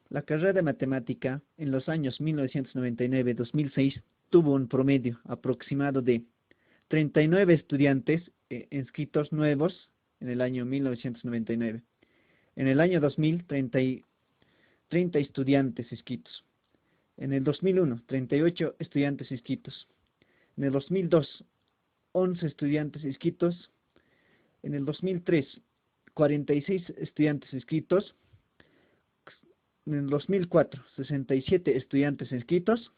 La carrera de matemática en los años 1999-2006 tuvo un promedio aproximado de 39 estudiantes inscritos nuevos en el año 1999. En el año 2000, 30 estudiantes inscritos. En el 2001, 38 estudiantes inscritos. En el 2002, 11 estudiantes inscritos. En el 2003, 46 estudiantes inscritos. En el 2004, 67 estudiantes inscritos.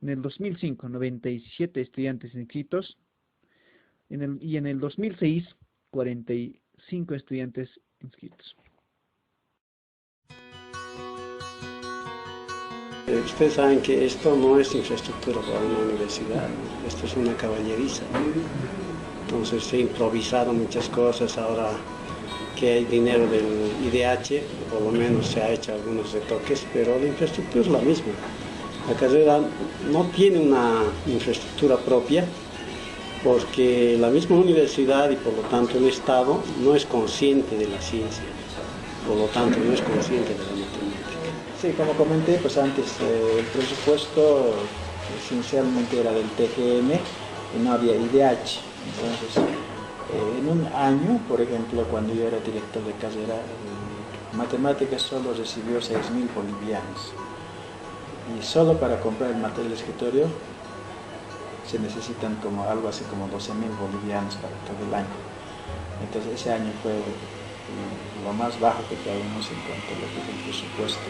En el 2005, 97 estudiantes inscritos. Y en el 2006, 45 estudiantes inscritos. Ustedes saben que esto no es infraestructura para una universidad, ¿no? Esto es una caballeriza. Entonces se improvisaron muchas cosas. Ahora que hay dinero del IDH, por lo menos se ha hecho algunos retoques, pero la infraestructura es la misma. La carrera no tiene una infraestructura propia porque la misma universidad y por lo tanto el Estado no es consciente de la ciencia, por lo tanto no es consciente de la matemática. Sí, como comenté, pues antes el presupuesto esencialmente era del TGM y no había IDH. Entonces, en un año, por ejemplo, cuando yo era director de carrera, matemáticas solo recibió 6.000 bolivianos. Y solo para comprar el material de escritorio se necesitan como algo así como 12.000 bolivianos para todo el año. Entonces ese año fue lo más bajo que tuvimos en cuanto a lo que es el presupuesto.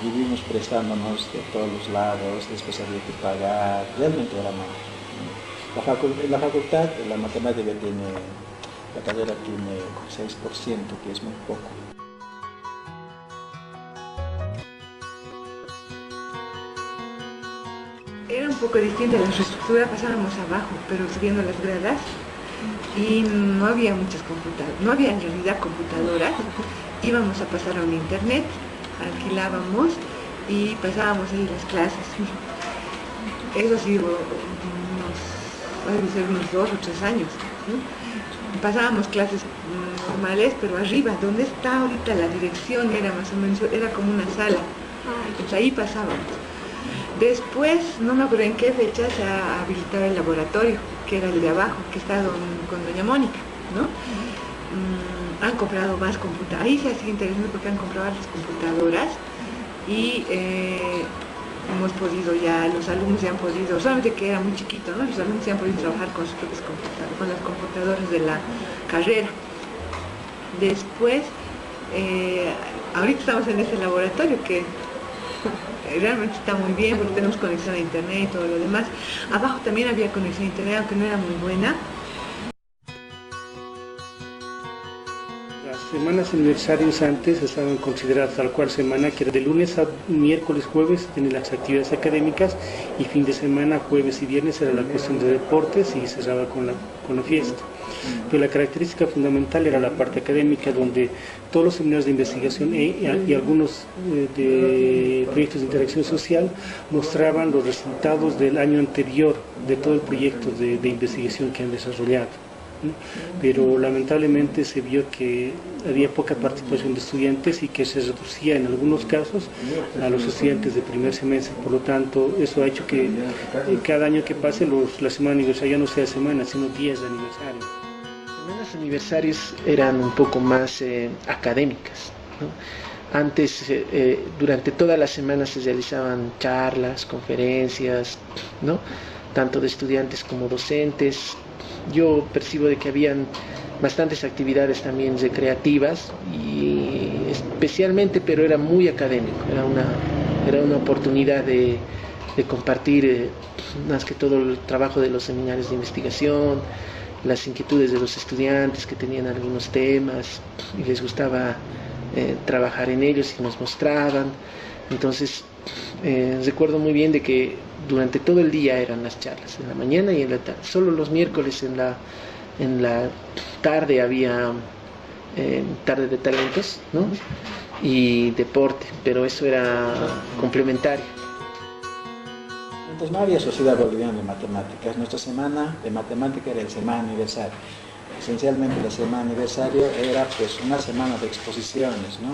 Vivimos prestándonos de todos los lados, después había que pagar, realmente era mal. La facultad, la matemática tiene, la carrera tiene 6%, que es muy poco. Era un poco distinta la infraestructura, pasábamos abajo, pero subiendo las gradas y no había muchas computadoras, no había en realidad computadoras, íbamos a pasar a un internet, alquilábamos y pasábamos ahí las clases. Eso sí, unos 2 o 3 años, ¿no? Pasábamos clases normales, pero arriba, donde está ahorita la dirección, era más o menos, era como una sala, entonces ahí pasábamos. Después, no me acuerdo en qué fecha, se ha habilitado el laboratorio, que era el de abajo, que está con doña Mónica, ¿no? Han comprado más computadoras, ahí se ha sido interesante porque han comprado las computadoras y hemos podido ya, los alumnos ya han podido, solamente que era muy chiquito, ¿no? Los alumnos ya han podido trabajar con sus propias computadoras, con las computadoras de la carrera. Después, ahorita estamos en este laboratorio que realmente está muy bien porque tenemos conexión a internet y todo lo demás. Abajo también había conexión a internet, aunque no era muy buena. Las semanas aniversarios antes estaban consideradas tal cual semana, que era de lunes a miércoles, jueves tienen las actividades académicas y fin de semana, jueves y viernes era la cuestión de deportes y cerraba con la fiesta. Pero la característica fundamental era la parte académica, donde todos los seminarios de investigación y algunos de proyectos de interacción social mostraban los resultados del año anterior de todo el proyecto de investigación que han desarrollado. Pero lamentablemente se vio que había poca participación de estudiantes y que se reducía en algunos casos a los estudiantes de primer semestre. Por lo tanto, eso ha hecho que cada año que pase la semana aniversaria ya no sea semana, sino días de aniversario. Las semanas aniversarios eran un poco más académicas, ¿no? Antes, durante toda la semana se realizaban charlas, conferencias, ¿no? Tanto de estudiantes como docentes. Yo percibo de que habían bastantes actividades también recreativas y especialmente, pero era muy académico, era una oportunidad de compartir más que todo el trabajo de los seminarios de investigación, las inquietudes de los estudiantes que tenían algunos temas y les gustaba trabajar en ellos y nos mostraban. Entonces recuerdo muy bien de que durante todo el día eran las charlas, en la mañana y en la tarde. Solo los miércoles en la tarde había tarde de talentos, ¿no? Y deporte, pero eso era complementario. Entonces no había Sociedad Boliviana de Matemáticas. Nuestra semana de matemática era el semana aniversario. Esencialmente la semana aniversario era pues una semana de exposiciones, ¿no?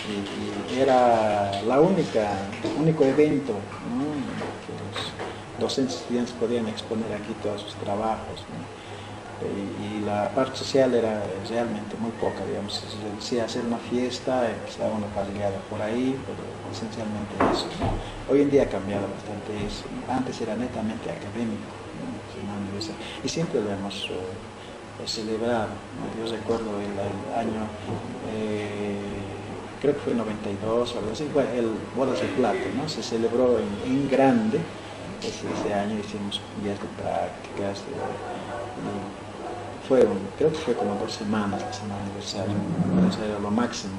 y era la único evento, ¿no?, que los docentes estudiantes podían exponer aquí todos sus trabajos, ¿no? Y la parte social era realmente muy poca, digamos. Si se decía hacer una fiesta, empezaba una parrillada por ahí, pero esencialmente eso, ¿no? Hoy en día ha cambiado bastante eso. Antes era netamente académico, ¿no? Y siempre lo hemos celebrado, ¿no? Yo recuerdo el año, creo que fue 92 o algo así, fue el Bodas de Plata, ¿no? Se celebró en grande. Ese año hicimos días de prácticas, creo que fue como 2 semanas la semana de aniversario, eso era lo máximo.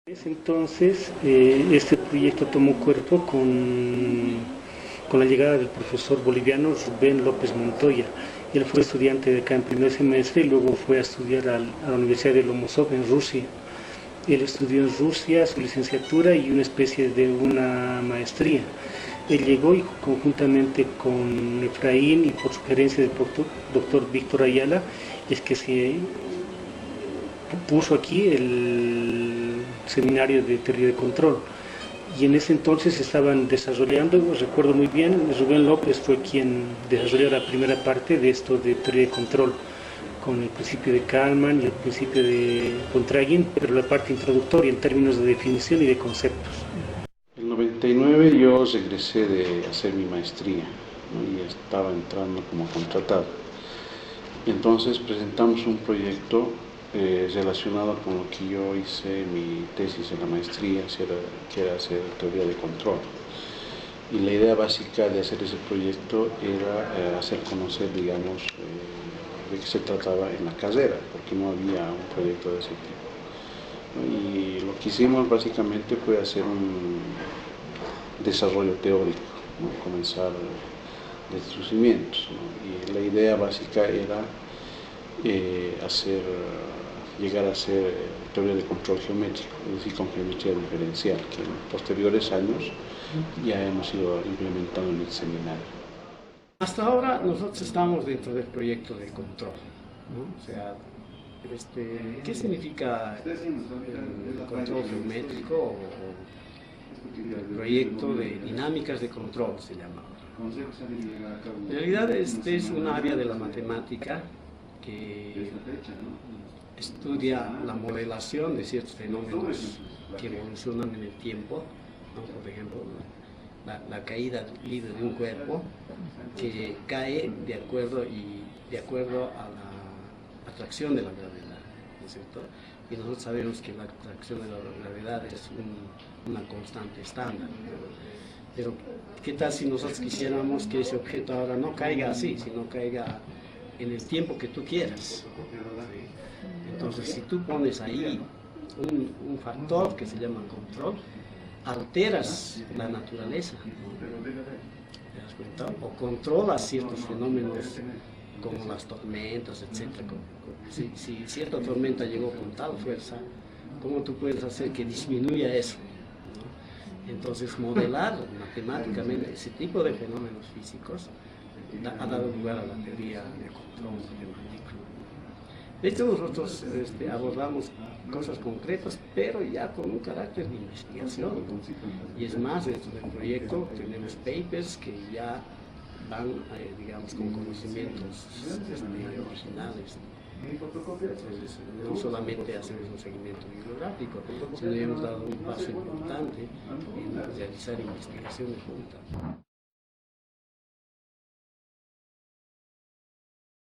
Entonces, este proyecto tomó cuerpo con la llegada del profesor boliviano Rubén López Montoya. Él fue estudiante de acá en primer semestre y luego fue a estudiar a la Universidad de Lomonosov en Rusia. Él estudió en Rusia su licenciatura y una especie de una maestría. Él llegó y conjuntamente con Efraín y por sugerencia del doctor Víctor Ayala es que se puso aquí el seminario de teoría de control. Y en ese entonces estaban desarrollando, recuerdo muy bien, Rubén López fue quien desarrolló la primera parte de esto de teoría de control, con el principio de Kalman y el principio de Contragin, pero la parte introductoria en términos de definición y de conceptos. En el 99 yo regresé de hacer mi maestría, ¿no? Y estaba entrando como contratado. Entonces presentamos un proyecto relacionado con lo que yo hice mi tesis en la maestría, que era hacer teoría de control. Y la idea básica de hacer ese proyecto era hacer conocer, digamos, de qué se trataba en la carrera, porque no había un proyecto de ese tipo, ¿no? Y lo que hicimos básicamente fue hacer un desarrollo teórico, ¿no? Comenzar desde sus cimientos, ¿no? Y la idea básica era llegar a hacer teoría de control geométrico, es decir, con geometría diferencial, que en posteriores años ya hemos ido implementando en el seminario. Hasta ahora nosotros estamos dentro del proyecto de control, ¿no? O sea, ¿qué significa el control geométrico o el proyecto de dinámicas de control se llama? En realidad este es un área de la matemática que estudia la modelación de ciertos fenómenos que evolucionan en el tiempo, ¿no? Por ejemplo, la caída libre de un cuerpo que cae de acuerdo a la atracción de la gravedad, ¿no es cierto? Y nosotros sabemos que la atracción de la gravedad es una constante estándar. Pero, ¿qué tal si nosotros quisiéramos que ese objeto ahora no caiga así, sino caiga en el tiempo que tú quieras? Entonces, si tú pones ahí un factor que se llama control, alteras la naturaleza, ¿te das cuenta? O controlas ciertos fenómenos como las tormentas, etc. Si cierta tormenta llegó con tal fuerza, ¿cómo tú puedes hacer que disminuya eso? ¿No? Entonces, modelar matemáticamente ese tipo de fenómenos físicos ha dado lugar a la teoría de control matemático. De hecho, nosotros abordamos cosas concretas, pero ya con un carácter de investigación. Y es más, dentro del proyecto tenemos papers que ya van, digamos, con conocimientos originales. Entonces, no solamente hacemos un seguimiento bibliográfico, sino hemos dado un paso importante en realizar investigaciones juntas.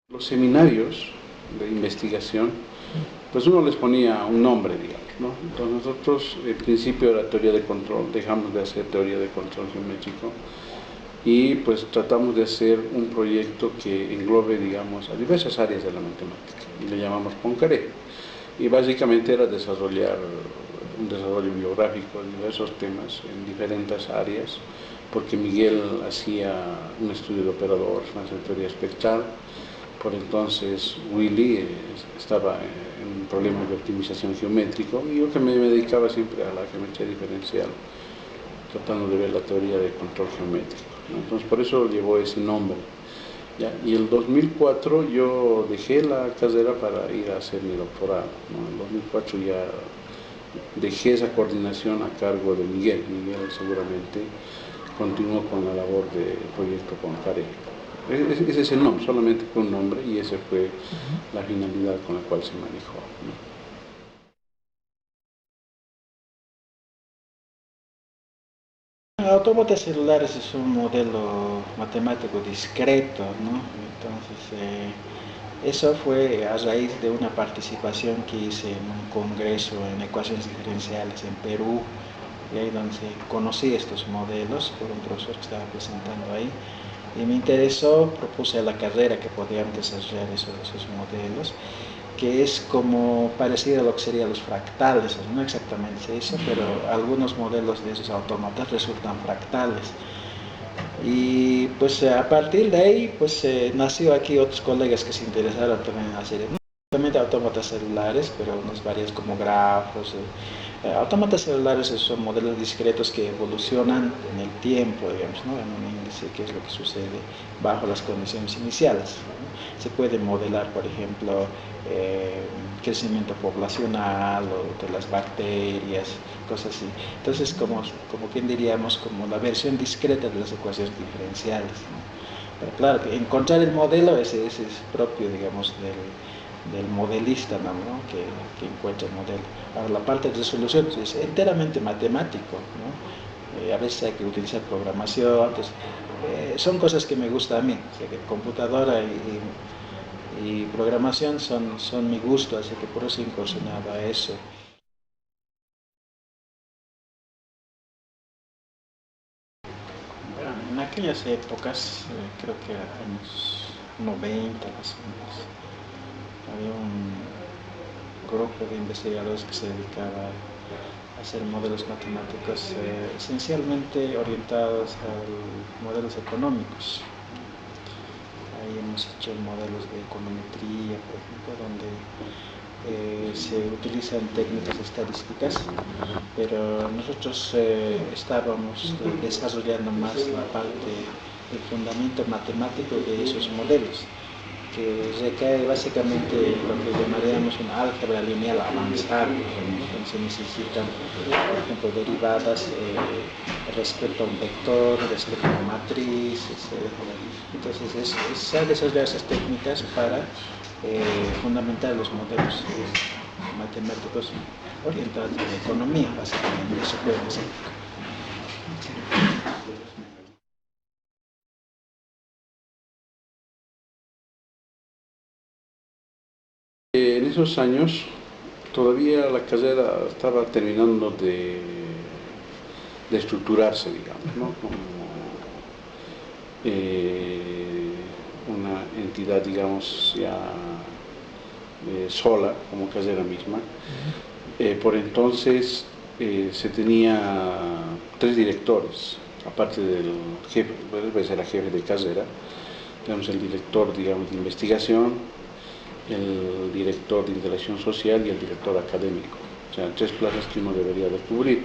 Los seminarios de investigación, pues uno les ponía un nombre, digamos, ¿no? Entonces nosotros, el principio era teoría de control, dejamos de hacer teoría de control geométrico y pues tratamos de hacer un proyecto que englobe, digamos, a diversas áreas de la matemática, y le llamamos Poincaré. Y básicamente era desarrollar un desarrollo biográfico de diversos temas en diferentes áreas, porque Miguel hacía un estudio de operadores, más de teoría espectral. Por entonces Willy estaba en un problema de optimización geométrico y yo que me dedicaba siempre a la geometría diferencial, tratando de ver la teoría de control geométrico, ¿no? Entonces por eso llevó ese nombre. ¿ya? Y el 2004 yo dejé la carrera para ir a hacer mi doctorado, ¿no? En el 2004 ya dejé esa coordinación a cargo de Miguel. Miguel seguramente continuó con la labor del proyecto con Care. Ese es el nombre, solamente fue un nombre y esa fue la finalidad con la cual se manejó, ¿no? Autómatas celulares es un modelo matemático discreto, ¿no? Entonces, eso fue a raíz de una participación que hice en un congreso en ecuaciones diferenciales en Perú, y ahí donde conocí estos modelos por un profesor que estaba presentando ahí, y me interesó, propuse a la carrera que podíamos desarrollar esos modelos, que es como parecido a lo que serían los fractales, no exactamente eso, pero algunos modelos de esos autómatas resultan fractales. Y pues a partir de ahí pues nació aquí otros colegas que se interesaron también en hacer no solamente autómatas celulares, pero unas varias como grafos. Autómatas celulares son modelos discretos que evolucionan en el tiempo, digamos, ¿no? En un índice, que es lo que sucede bajo las condiciones iniciales, ¿no? Se puede modelar, por ejemplo, crecimiento poblacional o de las bacterias, cosas así. Entonces, como quien diríamos, como la versión discreta de las ecuaciones diferenciales, ¿no? Pero claro, que encontrar el modelo ese es propio, digamos, del modelista, ¿no? Que encuentra el modelo. Ahora, la parte de resolución es enteramente matemático, ¿no? A veces hay que utilizar programación, entonces, son cosas que me gustan a mí, o sea, que computadora y programación son mi gusto, así que por eso he incursionado a eso. Bueno, en aquellas épocas, creo que años 90 más o menos, había un grupo de investigadores que se dedicaba a hacer modelos matemáticos esencialmente orientados a modelos económicos. Ahí hemos hecho modelos de econometría, por ejemplo, donde se utilizan técnicas estadísticas, pero nosotros estábamos desarrollando más la parte del fundamento matemático de esos modelos, que recae básicamente lo que llamaríamos una álgebra lineal avanzada, donde se necesitan, por ejemplo, derivadas respecto a un vector, respecto a una matriz, etc. Entonces, se han desarrollado esas técnicas para fundamentar los modelos matemáticos orientados a la economía, básicamente. Eso puede ser. En esos años todavía la carrera estaba terminando de estructurarse, digamos, ¿no? Como una entidad, digamos, ya sola, como carrera misma. Por entonces se tenía 3 directores, aparte del jefe, pues era jefe de carrera, tenemos el director, digamos, de investigación, el director de interacción social y el director académico. O sea, 3 plazas que uno debería de cubrir.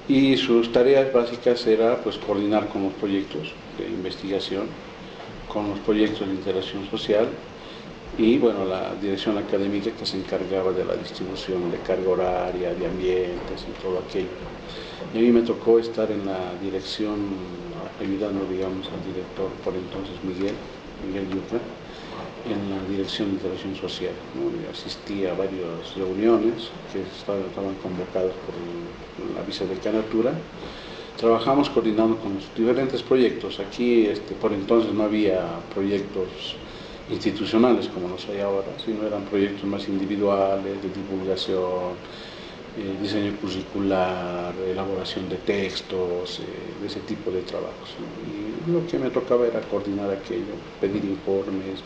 Y sus tareas básicas era pues coordinar con los proyectos de investigación, con los proyectos de interacción social y bueno, la dirección académica que se encargaba de la distribución de carga horaria, de ambientes y todo aquello. Y a mí me tocó estar en la dirección ayudando, digamos, al director por entonces Miguel Yuca, en la dirección de interacción social, ¿no? Asistí a varias reuniones que estaban convocadas por la vicedecanatura. Trabajamos coordinando con los diferentes proyectos. Aquí por entonces no había proyectos institucionales como los hay ahora, sino eran proyectos más individuales, de divulgación, diseño curricular, elaboración de textos, de ese tipo de trabajos, ¿no? Y lo que me tocaba era coordinar aquello, pedir informes,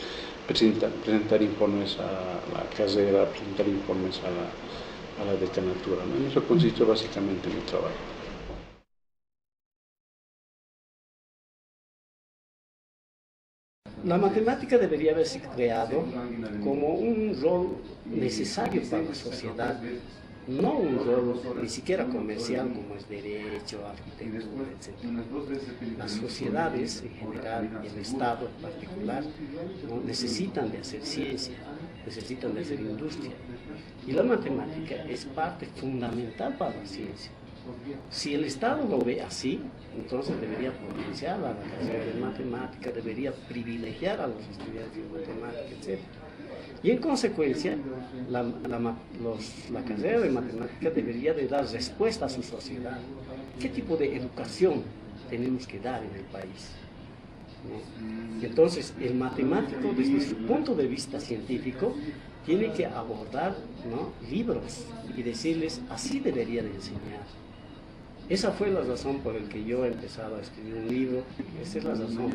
presentar informes a la carrera, presentar informes a la decanatura, ¿no? En eso consistió básicamente mi trabajo. La matemática debería haberse creado como un rol necesario para la sociedad, no un rol ni siquiera comercial como es derecho, arquitectura, etc. Las sociedades en general y el Estado en particular, ¿no?, necesitan de hacer ciencia, necesitan de hacer industria. Y la matemática es parte fundamental para la ciencia. Si el Estado lo ve así, entonces debería potenciar a la carrera de matemática, debería privilegiar a los estudiantes de matemática, etc. Y en consecuencia, la carrera de matemática debería de dar respuesta a su sociedad. ¿Qué tipo de educación tenemos que dar en el país? ¿No? Entonces, el matemático, desde su punto de vista científico, tiene que abordar, ¿no?, libros y decirles, así debería de enseñar. Esa fue la razón por la que yo he empezado a escribir un libro. Esa es la razón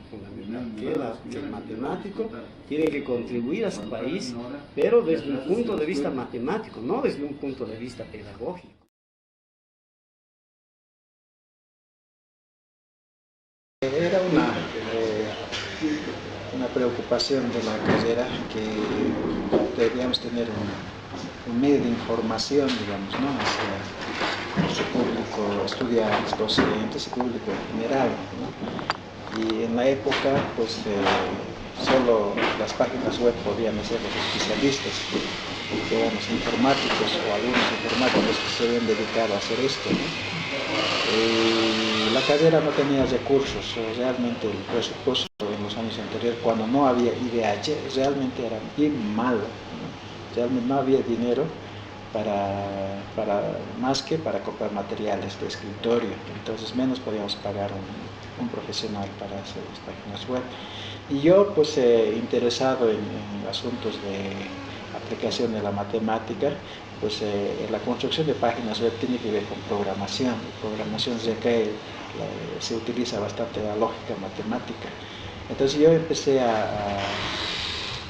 fundamental, que el matemático tiene que contribuir a su país, pero desde un punto de vista matemático, no desde un punto de vista pedagógico. Era una preocupación de la carrera que debíamos tener un medio de información, digamos, ¿no?, hacia su público, estudiantes, docentes y público en general, ¿no? Y en la época, pues, solo las páginas web podían hacer los especialistas, que eran los informáticos o algunos informáticos que se habían dedicado a hacer esto, ¿no? La carrera no tenía recursos, realmente el presupuesto en los años anteriores, cuando no había IDH, realmente era bien malo, ¿no? Realmente no había dinero más que para comprar materiales de escritorio, entonces menos podíamos pagar un profesional para hacer las páginas web. Y yo, pues, interesado en asuntos de aplicación de la matemática, pues la construcción de páginas web tiene que ver con programación. Programación se utiliza bastante la lógica matemática. Entonces yo empecé a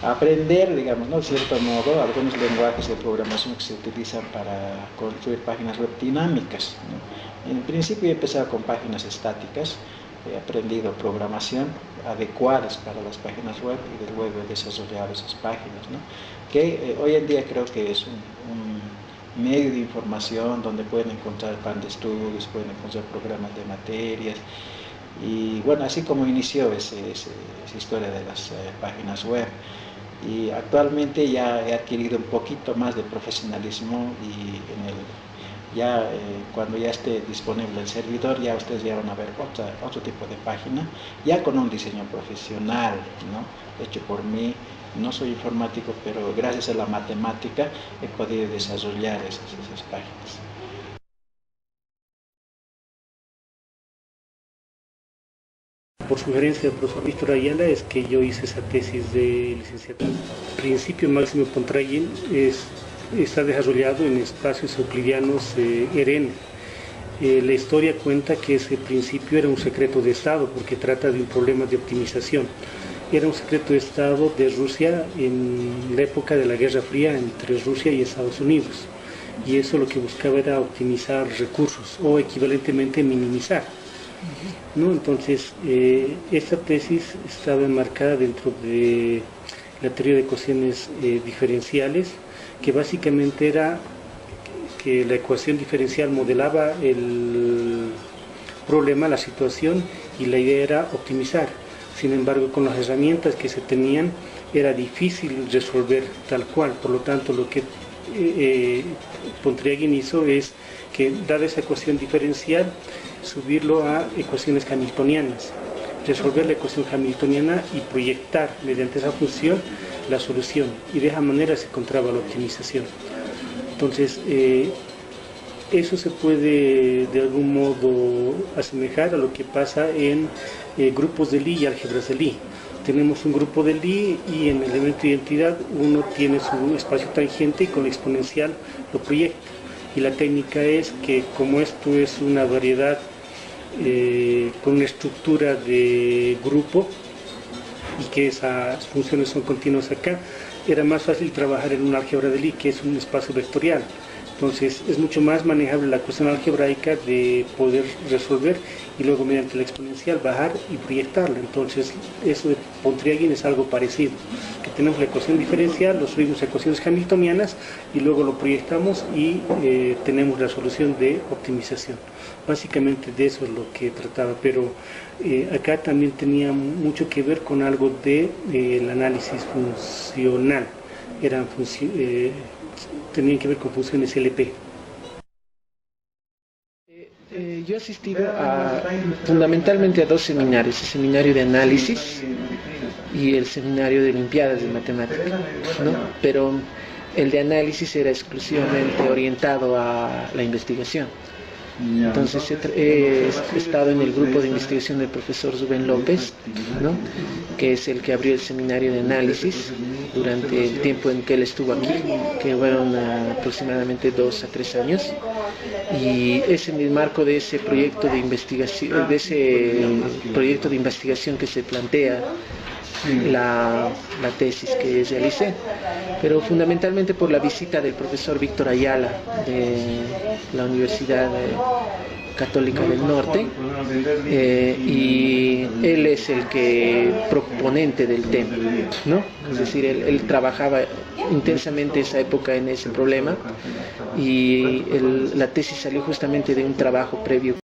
aprender, digamos, ¿no?, de cierto modo, algunos lenguajes de programación que se utilizan para construir páginas web dinámicas, ¿no? En principio he empezado con páginas estáticas, he aprendido programación adecuadas para las páginas web y luego he desarrollado esas páginas, ¿no?, que hoy en día creo que es un medio de información donde pueden encontrar plan de estudios, pueden encontrar programas de materias. Y bueno, así como inició esa historia de las páginas web. Y actualmente ya he adquirido un poquito más de profesionalismo y cuando ya esté disponible el servidor, ya ustedes ya van a ver otro tipo de página, ya con un diseño profesional, ¿no?, hecho por mí. No soy informático, pero gracias a la matemática he podido desarrollar esas páginas. Por sugerencia del profesor Víctor Ayala es que yo hice esa tesis de licenciatura. El principio máximo Pontrayen está desarrollado en espacios euclidianos ERN. La historia cuenta que ese principio era un secreto de Estado porque trata de un problema de optimización. Era un secreto de Estado de Rusia en la época de la Guerra Fría entre Rusia y Estados Unidos. Y eso lo que buscaba era optimizar recursos o equivalentemente minimizar, ¿no? Entonces, esta tesis estaba enmarcada dentro de la teoría de ecuaciones diferenciales, que básicamente era que la ecuación diferencial modelaba el problema, la situación, y la idea era optimizar. Sin embargo, con las herramientas que se tenían era difícil resolver tal cual. Por lo tanto, lo que Pontrayen hizo es que, dada esa ecuación diferencial, subirlo a ecuaciones hamiltonianas, resolver la ecuación hamiltoniana y proyectar mediante esa función la solución. Y de esa manera se encontraba la optimización. Entonces, eso se puede de algún modo asemejar a lo que pasa en grupos de Lie y álgebras de Lie. Tenemos un grupo de Lie y en el elemento de identidad uno tiene su espacio tangente y con exponencial lo proyecta. Y la técnica es que, como esto es una variedad con una estructura de grupo y que esas funciones son continuas acá, era más fácil trabajar en una álgebra de Lie, que es un espacio vectorial. Entonces es mucho más manejable la cuestión algebraica de poder resolver y luego mediante la exponencial bajar y proyectarla. Entonces eso de Pontryagin es algo parecido, que tenemos la ecuación diferencial, lo subimos a ecuaciones hamiltonianas y luego lo proyectamos y tenemos la solución de optimización. Básicamente de eso es lo que trataba, pero acá también tenía mucho que ver con algo de el análisis funcional. Tenían que ver con funciones LP. Yo he asistido fundamentalmente a dos seminarios, el seminario de análisis y el seminario de olimpiadas de matemáticas, ¿no? Pero el de análisis era exclusivamente orientado a la investigación. Entonces he estado en el grupo de investigación del profesor Rubén López, ¿no? Que es el que abrió el seminario de análisis durante el tiempo en que él estuvo aquí, que fueron aproximadamente 2 a 3 años, y es en el marco de ese proyecto de investigación, que se plantea la tesis que realicé, pero fundamentalmente por la visita del profesor Víctor Ayala de la Universidad Católica del Norte, y él es el proponente del tema, ¿no? Es decir, él trabajaba intensamente esa época en ese problema y la tesis salió justamente de un trabajo previo